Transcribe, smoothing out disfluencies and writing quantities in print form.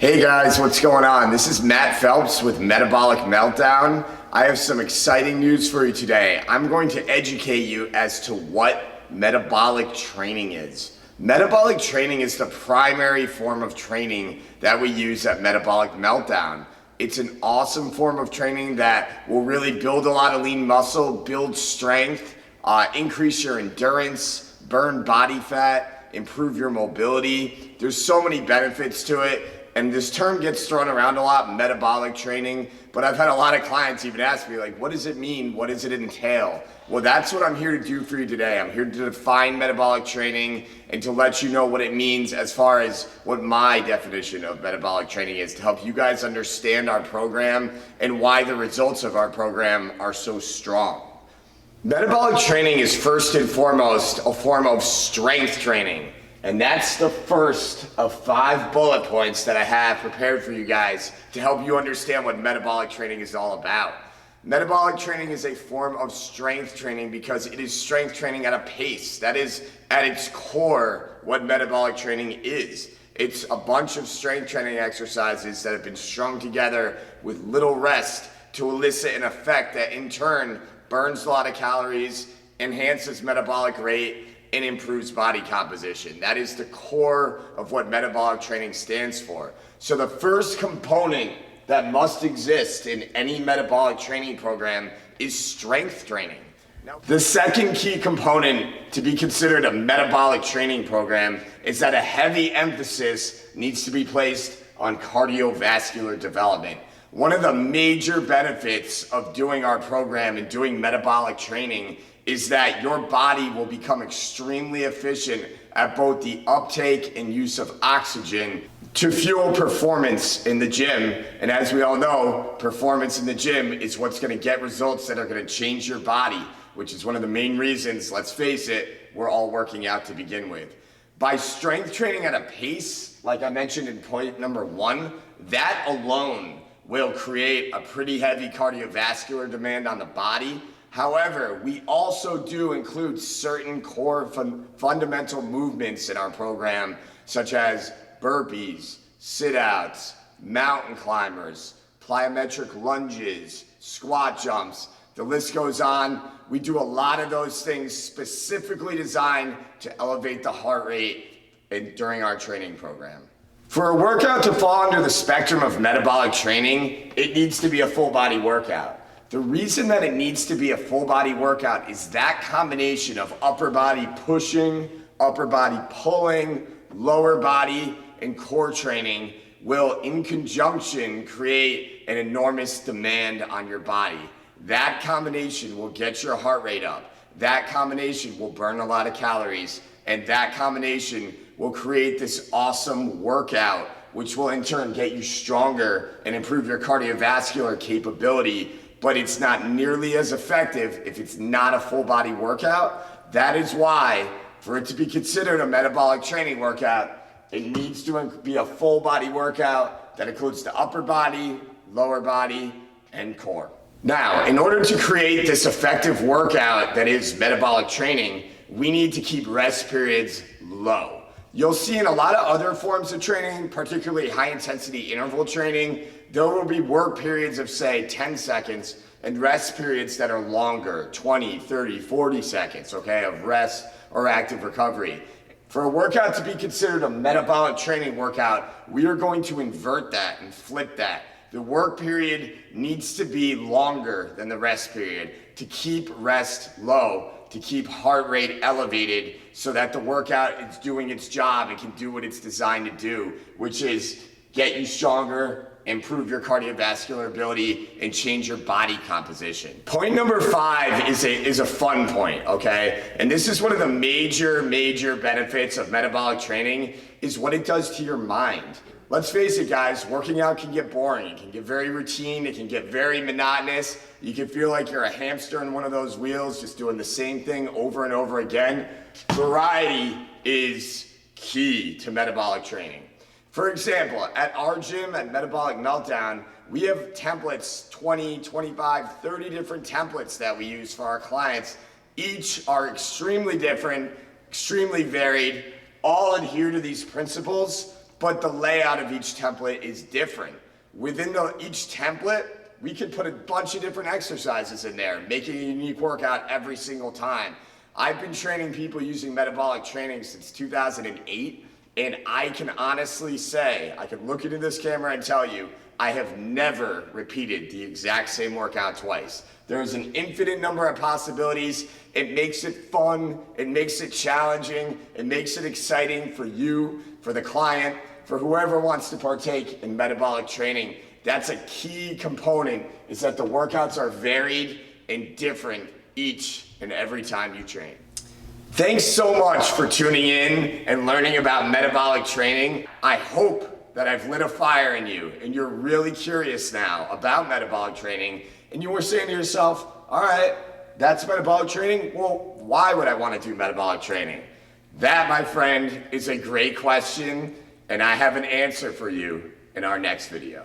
Hey guys, what's going on? This is Matt Phelps with Metabolic Meltdown. I have some exciting news for you today. I'm going to educate you as to what metabolic training is. Metabolic training is the primary form of training that we use at Metabolic Meltdown. It's an awesome form of training that will really build a lot of lean muscle, build strength, increase your endurance, burn body fat, improve your mobility. There's so many benefits to it. And this term gets thrown around a lot, metabolic training, but I've had a lot of clients even ask me, like, what does it mean? What does it entail? Well, that's what I'm here to do for you today. I'm here to define metabolic training and to let you know what it means as far as what my definition of metabolic training is, to help you guys understand our program and why the results of our program are so strong. Metabolic training is first and foremost a form of strength training. And that's the first of 5 bullet points that I have prepared for you guys to help you understand what metabolic training is all about. Metabolic training is a form of strength training because it is strength training at a pace. That is at its core what metabolic training is. It's a bunch of strength training exercises that have been strung together with little rest to elicit an effect that in turn burns a lot of calories, enhances metabolic rate, and improves body composition. That is the core of what metabolic training stands for. So the first component that must exist in any metabolic training program is strength training. Now, the second key component to be considered a metabolic training program is that a heavy emphasis needs to be placed on cardiovascular development. One of the major benefits of doing our program and doing metabolic training is that your body will become extremely efficient at both the uptake and use of oxygen to fuel performance in the gym. And as we all know, performance in the gym is what's going to get results that are going to change your body, which is one of the main reasons, let's face it, we're all working out to begin with. By strength training at a pace, like I mentioned in point number 1, that alone will create a pretty heavy cardiovascular demand on the body. However, we also do include certain core fundamental movements in our program, such as burpees, sit-outs, mountain climbers, plyometric lunges, squat jumps. The list goes on. We do a lot of those things specifically designed to elevate the heart rate during our training program. For a workout to fall under the spectrum of metabolic training, it needs to be a full body workout. The reason that it needs to be a full body workout is that combination of upper body pushing, upper body pulling, lower body and core training will in conjunction create an enormous demand on your body. That combination will get your heart rate up. That combination will burn a lot of calories, and that combination will create this awesome workout, which will in turn get you stronger and improve your cardiovascular capability. But it's not nearly as effective if it's not a full body workout. That is why, for it to be considered a metabolic training workout, it needs to be a full body workout that includes the upper body, lower body, and core. Now, in order to create this effective workout that is metabolic training, we need to keep rest periods low. You'll see in a lot of other forms of training, particularly high intensity interval training, there will be work periods of say 10 seconds and rest periods that are longer, 20, 30, 40 seconds, okay, of rest or active recovery. For a workout to be considered a metabolic training workout, we are going to invert that and flip that. The work period needs to be longer than the rest period to keep rest low, to keep heart rate elevated so that the workout is doing its job and can do what it's designed to do, which is get you stronger, improve your cardiovascular ability, and change your body composition. Point number 5 is a fun point, okay? And this is one of the major benefits of metabolic training is what it does to your mind. Let's face it, guys, working out can get boring. It can get very routine. It can get very monotonous. You can feel like you're a hamster in one of those wheels, just doing the same thing over and over again. Variety is key to metabolic training. For example, at our gym at Metabolic Meltdown, we have templates, 20, 25, 30 different templates that we use for our clients. Each are extremely different, extremely varied, all adhere to these principles, but the layout of each template is different. Within each template, we can put a bunch of different exercises in there, making a unique workout every single time. I've been training people using metabolic training since 2008, and I can honestly say, I can look into this camera and tell you, I have never repeated the exact same workout twice. There's an infinite number of possibilities. It makes it fun, it makes it challenging, it makes it exciting for you, for the client, for whoever wants to partake in metabolic training. That's a key component, is that the workouts are varied and different each and every time you train. Thanks so much for tuning in and learning about metabolic training. I hope that I've lit a fire in you and you're really curious now about metabolic training, and you were saying to yourself, all right, that's metabolic training? Well, why would I want to do metabolic training? That, my friend, is a great question, and I have an answer for you in our next video.